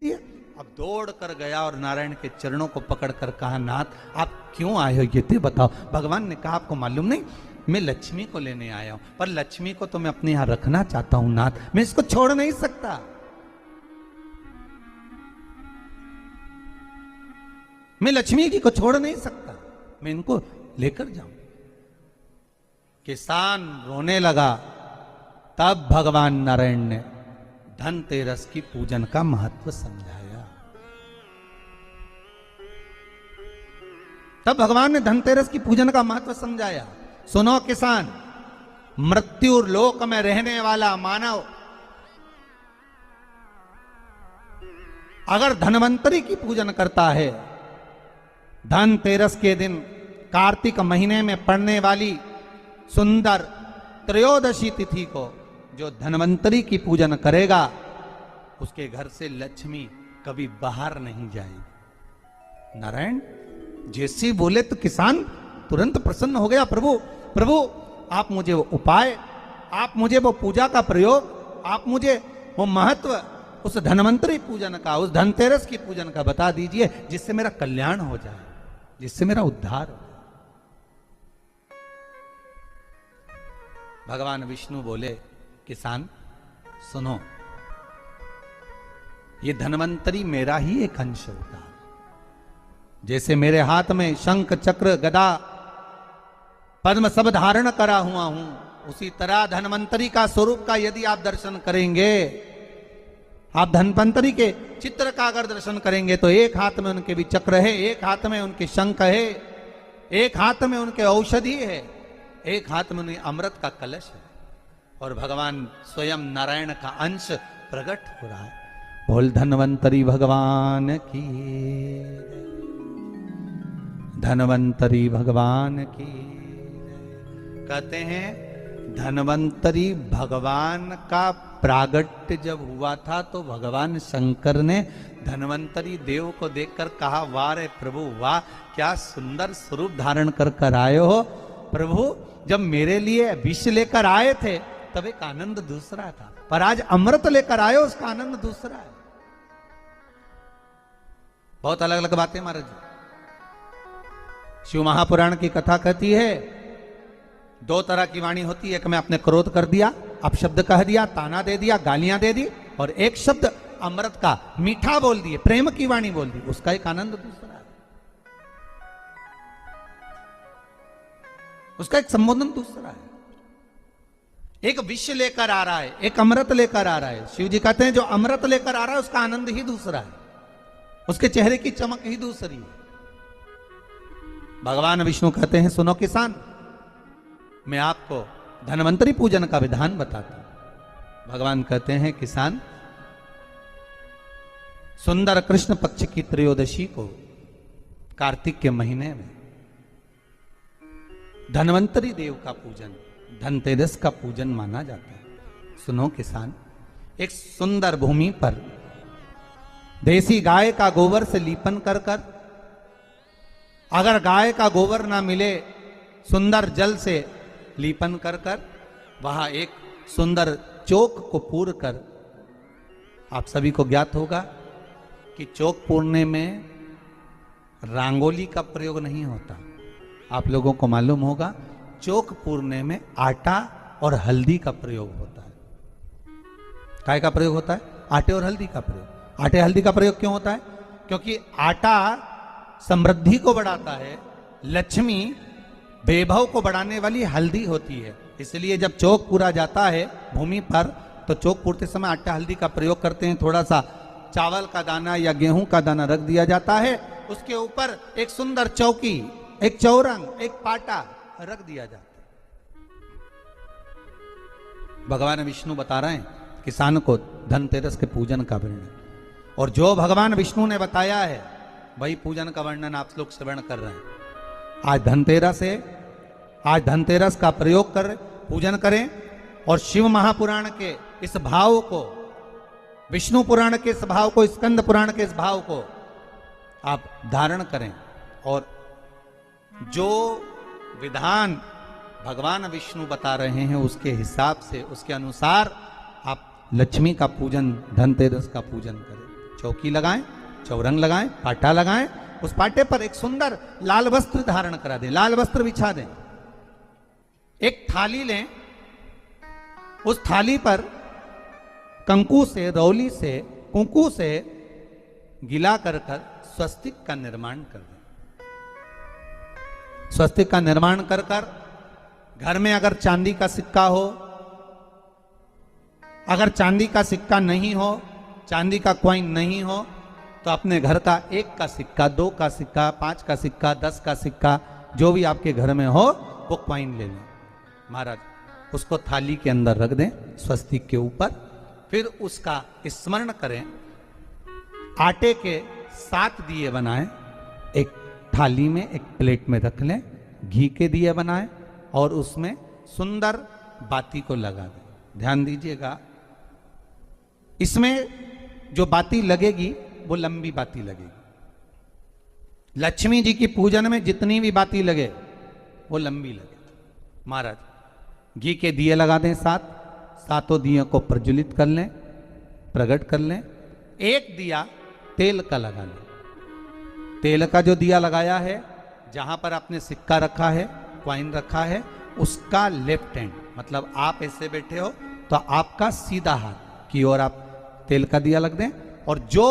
अब दौड़ कर गया और नारायण के चरणों को पकड़कर कहा, नाथ आप क्यों आए हो ये तो बताओ। भगवान ने कहा, आपको मालूम नहीं, मैं लक्ष्मी को लेने आया हूं, पर लक्ष्मी को तो मैं अपने यहां रखना चाहता हूं नाथ, मैं इसको छोड़ नहीं सकता। मैं लक्ष्मी जी को छोड़ नहीं सकता, मैं इनको लेकर जाऊं। किसान रोने लगा। तब भगवान नारायण ने धनतेरस की पूजन का महत्व समझाया। तब भगवान ने धनतेरस की पूजन का महत्व समझाया। सुनो किसान, मृत्यु लोक में रहने वाला मानव अगर धनवंतरी की पूजन करता है, धनतेरस के दिन कार्तिक महीने में पड़ने वाली सुंदर त्रयोदशी तिथि को जो धनवंतरी की पूजन करेगा, उसके घर से लक्ष्मी कभी बाहर नहीं जाएगी। नारायण जैसे बोले तो किसान तुरंत प्रसन्न हो गया। प्रभु प्रभु आप मुझे वो उपाय, आप मुझे वो पूजा का प्रयोग, आप मुझे वो महत्व उस धनवंतरी पूजन का, उस धनतेरस की पूजन का बता दीजिए, जिससे मेरा कल्याण हो जाए, जिससे मेरा उद्धार हो। भगवान विष्णु बोले, किसान सुनो, ये धनवंतरी मेरा ही एक अंश होता है। जैसे मेरे हाथ में शंख चक्र गदा पद्म सब धारण करा हुआ हूं, उसी तरह धनवंतरी का स्वरूप का यदि आप दर्शन करेंगे, आप धनवंतरी के चित्र का अगर दर्शन करेंगे, तो एक हाथ में उनके भी चक्र है, एक हाथ में उनके शंख है, एक हाथ में उनके औषधि है, एक हाथ में उन्हें अमृत का कलश है, और भगवान स्वयं नारायण का अंश प्रकट हो रहा है। बोल धनवंतरी भगवान की, धनवंतरी भगवान की। कहते हैं धनवंतरी भगवान का प्रागट्य जब हुआ था, तो भगवान शंकर ने धनवंतरी देव को देखकर कहा, वाह रे प्रभु वाह, क्या सुंदर स्वरूप धारण कर आए हो। प्रभु जब मेरे लिए विष लेकर आए थे तब एक आनंद दूसरा था, पर आज अमृत लेकर आए हो, उसका आनंद दूसरा है। बहुत अलग अलग बातें महाराज जी। शिव महापुराण की कथा कहती है, दो तरह की वाणी होती है, एक में आपने क्रोध कर दिया, अपशब्द कह दिया, ताना दे दिया, गालियां दे दी, और एक शब्द अमृत का मीठा बोल दिए, प्रेम की वाणी बोल दी, उसका एक आनंद दूसरा है, उसका एक संबोधन दूसरा है। एक विष लेकर आ रहा है, एक अमृत लेकर आ रहा है। शिव जी कहते हैं जो अमृत लेकर आ रहा है उसका आनंद ही दूसरा है, उसके चेहरे की चमक ही दूसरी है। भगवान विष्णु कहते हैं, सुनो किसान, मैं आपको धनवंतरी पूजन का विधान बताता हूं। भगवान कहते हैं, किसान सुंदर कृष्ण पक्ष की त्रयोदशी को कार्तिक के महीने में धनवंतरी देव का पूजन, धनतेरस का पूजन माना जाता है। सुनो किसान, एक सुंदर भूमि पर देसी गाय का गोबर से लीपन कर कर, अगर गाय का गोबर ना मिले, सुंदर जल से लीपन कर कर, वहां एक सुंदर चौक को पूर कर, आप सभी को ज्ञात होगा कि चौक पूरने में रंगोली का प्रयोग नहीं होता। आप लोगों को मालूम होगा चौक पूरने में आटा और हल्दी का प्रयोग होता है। काय का प्रयोग होता है? आटे और हल्दी का प्रयोग। आटे हल्दी का प्रयोग क्यों होता है? क्योंकि आटा समृद्धि को बढ़ाता है, लक्ष्मी वैभव को बढ़ाने वाली हल्दी होती है। इसलिए जब चौक पूरा जाता है भूमि पर, तो चौक पूरते समय आटा हल्दी का प्रयोग करते हैं। थोड़ा सा चावल का दाना या गेहूं का दाना रख दिया जाता है, उसके ऊपर एक सुंदर चौकी, एक चौरंग, एक पाटा रख दिया जाता है। भगवान विष्णु बता रहे हैं किसान को धनतेरस के पूजन का वर्णन, और जो भगवान विष्णु ने बताया है वही पूजन का वर्णन आप लोग श्रवण कर रहे हैं। आज धनतेरस है, आज धनतेरस का प्रयोग कर पूजन करें, और शिव महापुराण के इस भाव को, विष्णु पुराण के इस भाव को, स्कंद पुराण के इस भाव को आप धारण करें, और जो विधान भगवान विष्णु बता रहे हैं उसके हिसाब से, उसके अनुसार आप लक्ष्मी का पूजन, धनतेरस का पूजन करें। चौकी लगाएं, चौरंग लगाएं, पाटा लगाएं, उस पाटे पर एक सुंदर लाल वस्त्र धारण करा दें, लाल वस्त्र बिछा दें। एक थाली लें, उस थाली पर कंकु से, रौली से, कुंकू से गिला कर स्वस्तिक का निर्माण कर दें। स्वस्तिक का निर्माण कर घर में अगर चांदी का सिक्का हो, अगर चांदी का सिक्का नहीं हो, चांदी का कॉइन नहीं हो, तो अपने घर का 1 का सिक्का, 2 का सिक्का, 5 का सिक्का, 10 का सिक्का, जो भी आपके घर में हो वो कॉइन ले लें महाराज, उसको थाली के अंदर रख दें स्वस्तिक के ऊपर। फिर उसका स्मरण करें, आटे के 7 दिए बनाएं, एक थाली में, एक प्लेट में रख लें, घी के दिए बनाएं और उसमें सुंदर बाती को लगा दें। ध्यान दीजिएगा, इसमें जो बाती लगेगी वो लंबी बाती लगेगी। लक्ष्मी जी की पूजन में जितनी भी बाती लगे वो लंबी लगे। महाराज घी के दिए लगा दें 7, सातों दियों को प्रज्वलित कर लें, प्रकट कर लें। एक दिया तेल का लगा लें। तेल का जो दिया लगाया है, जहां पर आपने सिक्का रखा है, कॉइन रखा है, उसका लेफ्ट हैंड, मतलब आप ऐसे बैठे हो तो आपका सीधा हाथ की ओर आप तेल का दिया लग दें। और जो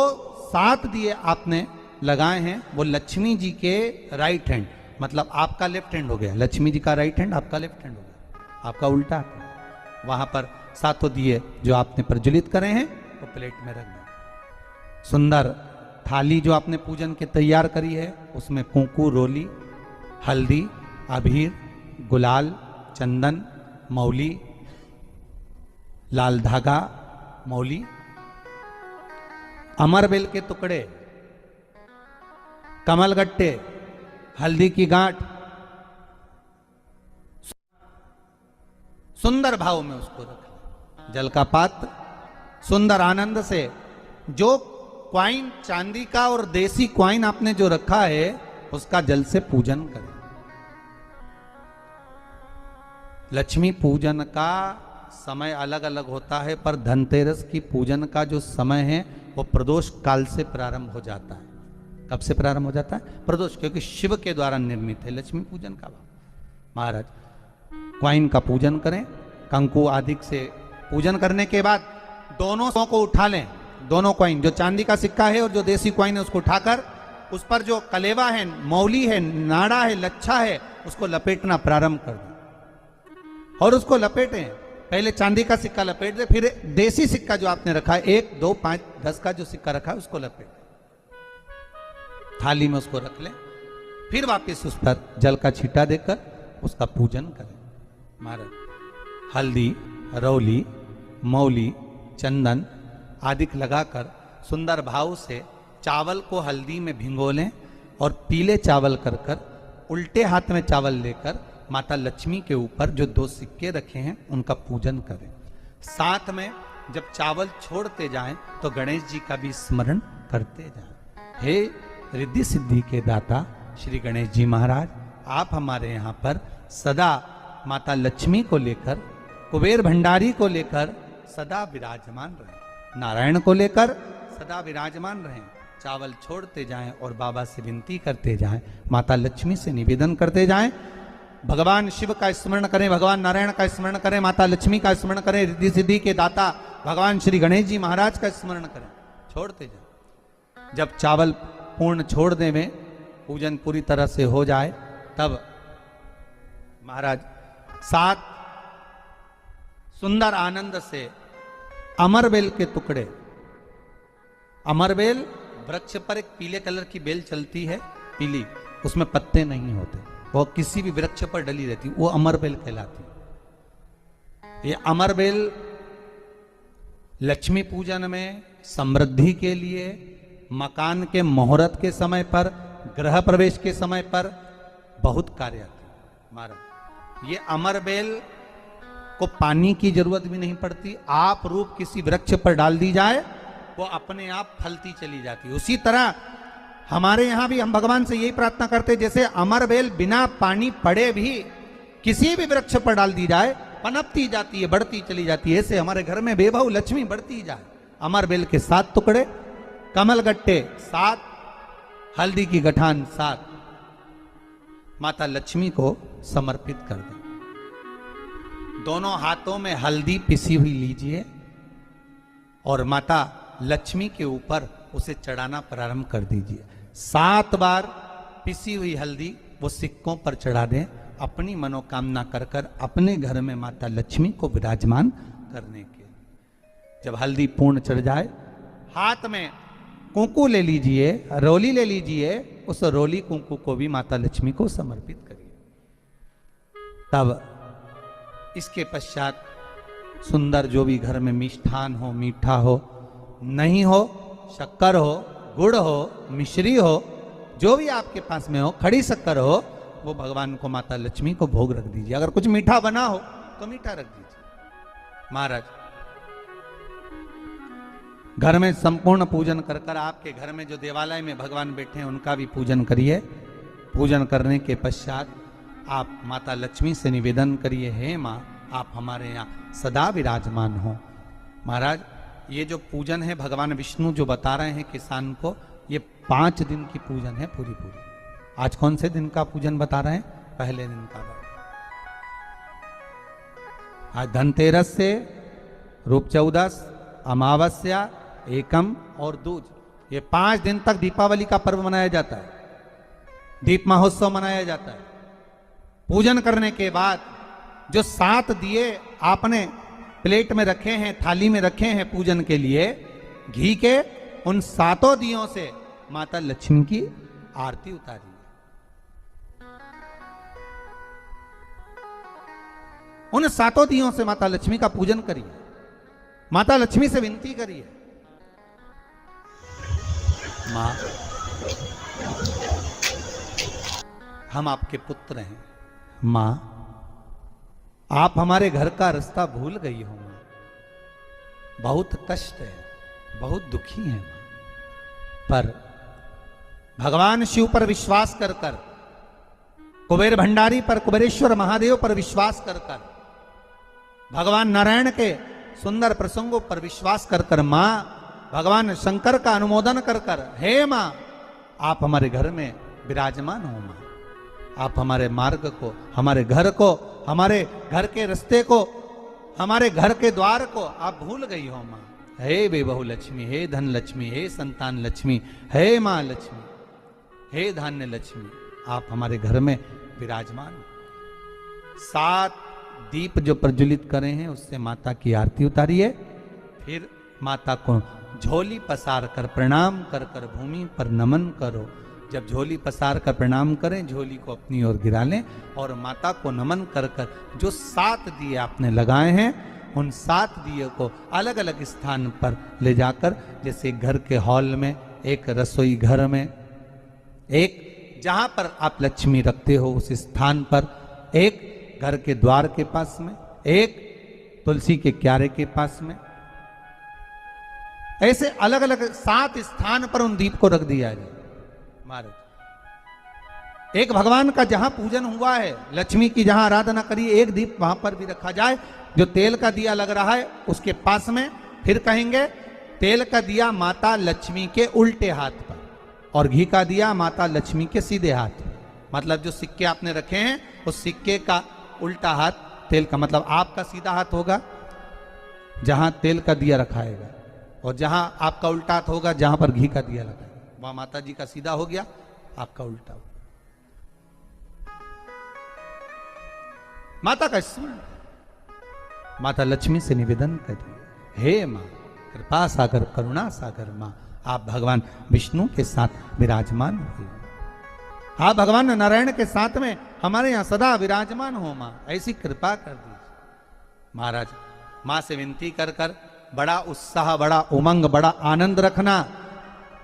7 दिए आपने लगाए हैं वो लक्ष्मी जी के राइट हैंड, मतलब आपका लेफ्ट हैंड हो गया, लक्ष्मी जी का राइट हैंड, आपका लेफ्ट हैंड हो गया, आपका उल्टा हाथ। वहां पर 7 दिए जो आपने प्रज्वलित करे हैं वो प्लेट में रख दें। सुंदर थाली जो आपने पूजन के तैयार करी है, उसमें कुंकू, रोली, हल्दी, अबीर, गुलाल, चंदन, मौली, लाल धागा, मौली, अमरबेल के टुकड़े, कमलगट्टे, हल्दी की गांठ, सुंदर भाव में उसको रखें। जल का पात्र सुंदर आनंद से, जो क्वाइन चांदी का और देसी क्वाइन आपने जो रखा है उसका जल से पूजन करें। लक्ष्मी पूजन का समय अलग अलग होता है, पर धनतेरस की पूजन का जो समय है वो प्रदोष काल से प्रारंभ हो जाता है। कब से प्रारंभ हो जाता है? प्रदोष, क्योंकि शिव के द्वारा निर्मित है लक्ष्मी पूजन का भाव। महाराज क्वाइन का पूजन करें, कंकु आदि से पूजन करने के बाद दोनों को उठा लें। दोनों क्वाइन, जो चांदी का सिक्का है और जो देसी क्वाइन है, उसको उठाकर उस पर जो कलेवा है, मौली है, नाड़ा है, लच्छा है, उसको लपेटना प्रारंभ कर दें और उसको लपेटें। पहले चांदी का सिक्का लपेट दे, फिर देसी सिक्का जो आपने रखा है 1, 2, 5, 10 का जो सिक्का रखा है उसको लपेट, थाली में उसको रख लें। फिर वापस उस पर जल का छींटा देकर उसका पूजन करें। महाराज हल्दी, रौली, मौली, चंदन आदि लगाकर सुंदर भाव से चावल को हल्दी में भिगो लें और पीले चावल कर उल्टे हाथ में चावल लेकर माता लक्ष्मी के ऊपर जो 2 सिक्के रखे हैं उनका पूजन करें। साथ में जब चावल छोड़ते जाएं तो गणेश जी का भी स्मरण करते जाएं। हे रिद्धि सिद्धि के दाता श्री गणेश जी महाराज, आप हमारे यहाँ पर सदा माता लक्ष्मी को लेकर, कुबेर भंडारी को लेकर सदा विराजमान रहें, नारायण को लेकर सदा विराजमान रहें। चावल छोड़ते जाएं और बाबा से विनती करते जाएं, माता लक्ष्मी से निवेदन करते जाएं। भगवान शिव का स्मरण करें, भगवान नारायण का स्मरण करें, माता लक्ष्मी का स्मरण करें, रिद्धि सिद्धि के दाता भगवान श्री गणेश जी महाराज का स्मरण करें, छोड़ते जाएं। जब चावल पूर्ण छोड़ देवें, पूजन पूरी तरह से हो जाए, तब महाराज 7 सुंदर आनंद से अमरबेल के टुकड़े, अमरबेल वृक्ष पर एक पीले कलर की बेल चलती है, पीली, उसमें पत्ते नहीं होते, वो किसी भी वृक्ष पर डली रहती, वो अमरबेल कहलाती। ये अमरबेल लक्ष्मी पूजन में, समृद्धि के लिए, मकान के मुहूर्त के समय पर, गृह प्रवेश के समय पर बहुत कार्य आते हैं। महाराज ये अमरबेल को पानी की जरूरत भी नहीं पड़ती, आप रूप किसी वृक्ष पर डाल दी जाए वो अपने आप फलती चली जाती है। उसी तरह हमारे यहां भी हम भगवान से यही प्रार्थना करते हैं, जैसे अमरबेल बिना पानी पड़े भी किसी भी वृक्ष पर डाल दी जाए पनपती जाती है, बढ़ती चली जाती है, ऐसे हमारे घर में बेभव लक्ष्मी बढ़ती जाए। अमरबेल के 7 टुकड़े कमल गट्टे 7, हल्दी की गठान 7 माता लक्ष्मी को समर्पित कर दें। दोनों हाथों में हल्दी पिसी हुई लीजिए और माता लक्ष्मी के ऊपर उसे चढ़ाना प्रारंभ कर दीजिए। 7 बार पिसी हुई हल्दी वो सिक्कों पर चढ़ा दें, अपनी मनोकामना कर कर अपने घर में माता लक्ष्मी को विराजमान करने के। जब हल्दी पूर्ण चढ़ जाए, हाथ में कुंकू ले लीजिए, रोली ले लीजिए, उस रोली कुंकू को भी माता लक्ष्मी को समर्पित करिए। तब इसके पश्चात सुंदर जो भी घर में मिष्ठान हो, मीठा हो, नहीं हो शक्कर हो, गुड़ हो, मिश्री हो, जो भी आपके पास में हो, खड़ी शक्कर हो, वो भगवान को माता लक्ष्मी को भोग रख दीजिए। अगर कुछ मीठा बना हो तो मीठा रख दीजिए। महाराज घर में संपूर्ण पूजन कर कर आपके घर में जो देवालय में भगवान बैठे हैं उनका भी पूजन करिए। पूजन करने के पश्चात आप माता लक्ष्मी से निवेदन करिए, हे माँ आप हमारे यहाँ सदा विराजमान हो। महाराज ये जो पूजन है भगवान विष्णु जो बता रहे हैं किसान को, ये 5 दिन की पूजन है पूरी। आज कौन से दिन का पूजन बता रहे हैं? पहले दिन का। आज धनतेरस से रूप चौदस, अमावस्या, एकम और दूज, ये 5 दिन तक दीपावली का पर्व मनाया जाता है, दीप महोत्सव मनाया जाता है। पूजन करने के बाद जो 7 दिए आपने प्लेट में रखे हैं, थाली में रखे हैं पूजन के लिए, घी के उन 7 दियों से माता लक्ष्मी की आरती उतारिए। उन 7 दियों से माता लक्ष्मी का पूजन करिए। माता लक्ष्मी से विनती करिए, मां हम आपके पुत्र हैं, मां आप हमारे घर का रास्ता भूल गई हो, मां बहुत कष्ट है, बहुत दुखी है मां। पर भगवान शिव पर विश्वास कर कर, कुबेर भंडारी पर, कुबेरेश्वर महादेव पर विश्वास कर कर, भगवान नारायण के सुंदर प्रसंगों पर विश्वास कर कर, मां भगवान शंकर का अनुमोदन कर कर, हे मां आप हमारे घर में विराजमान हो, मां आप हमारे मार्ग को, हमारे घर को, हमारे घर के रास्ते को, हमारे घर के द्वार को आप भूल गई हो मां। हे बेबहू लक्ष्मी, हे धन लक्ष्मी, हे संतान लक्ष्मी, हे मां लक्ष्मी, हे धान्य लक्ष्मी, आप हमारे घर में विराजमान हो। 7 दीप जो प्रज्वलित करे हैं उससे माता की आरती उतारिए। फिर माता को झोली पसार कर प्रणाम कर कर भूमि पर नमन करो। जब झोली पसार कर प्रणाम करें, झोली को अपनी ओर गिरा लें और माता को नमन कर कर जो 7 दिए आपने लगाए हैं, उन 7 दिए को अलग अलग स्थान पर ले जाकर, जैसे घर के हॉल में, एक रसोई घर में, एक जहां पर आप लक्ष्मी रखते हो उस स्थान पर, एक घर के द्वार के पास में, एक तुलसी के क्यारे के पास में, ऐसे अलग अलग 7 स्थान पर उन दीप को रख दिया जाए। महाराज एक भगवान का जहां पूजन हुआ है, लक्ष्मी की जहां आराधना करी, एक दीप वहां पर भी रखा जाए। जो तेल का दिया लग रहा है उसके पास में, फिर कहेंगे तेल का दिया माता लक्ष्मी के उल्टे हाथ पर और घी का दिया माता लक्ष्मी के सीधे हाथ पर। मतलब जो सिक्के आपने रखे हैं उस सिक्के का उल्टा हाथ तेल का, मतलब आपका सीधा हाथ होगा जहां तेल का दिया रखाएगा, और जहां आपका उल्टा हाथ होगा जहां पर घी का दिया लगा, वहां माता जी का सीधा हो गया, आपका उल्टा हो। माता का स्मरण, माता लक्ष्मी से निवेदन करिए, हे मां कृपा सागर, करुणा सागर, मां आप भगवान विष्णु के साथ विराजमान हुए, आप भगवान नारायण के साथ में हमारे यहां सदा विराजमान हो, मां ऐसी कृपा कर दीजिए। महाराज मां से विनती कर कर बड़ा उत्साह, बड़ा उमंग, बड़ा आनंद रखना,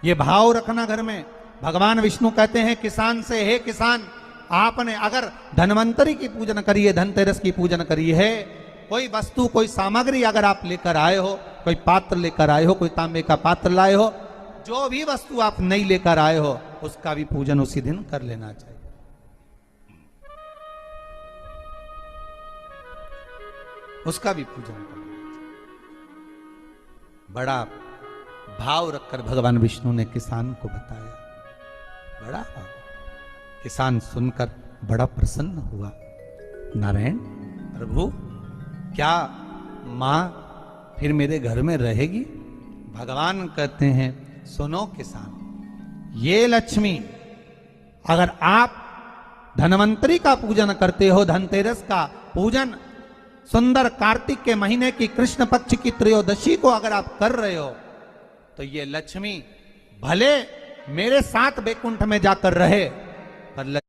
ये भाव रखना घर में। भगवान विष्णु कहते हैं किसान से, हे किसान आपने अगर धनवंतरी की पूजन करी है, धनतेरस की पूजन करी है, कोई वस्तु, कोई सामग्री अगर आप लेकर आए हो, कोई पात्र लेकर आए हो, कोई तांबे का पात्र लाए हो, जो भी वस्तु आप नहीं लेकर आए हो उसका भी पूजन उसी दिन कर लेना चाहिए। उसका भी पूजन करना चाहिए। बड़ा भाव रखकर भगवान विष्णु ने किसान को बताया। बड़ा किसान सुनकर बड़ा प्रसन्न हुआ। नारायण प्रभु, क्या मां फिर मेरे घर में रहेगी? भगवान कहते हैं, सुनो किसान, ये लक्ष्मी अगर आप धनवंतरी का पूजन करते हो, धनतेरस का पूजन सुंदर कार्तिक के महीने की कृष्ण पक्ष की त्रयोदशी को अगर आप कर रहे हो, तो ये लक्ष्मी भले मेरे साथ बैकुंठ में जाकर रहे, पर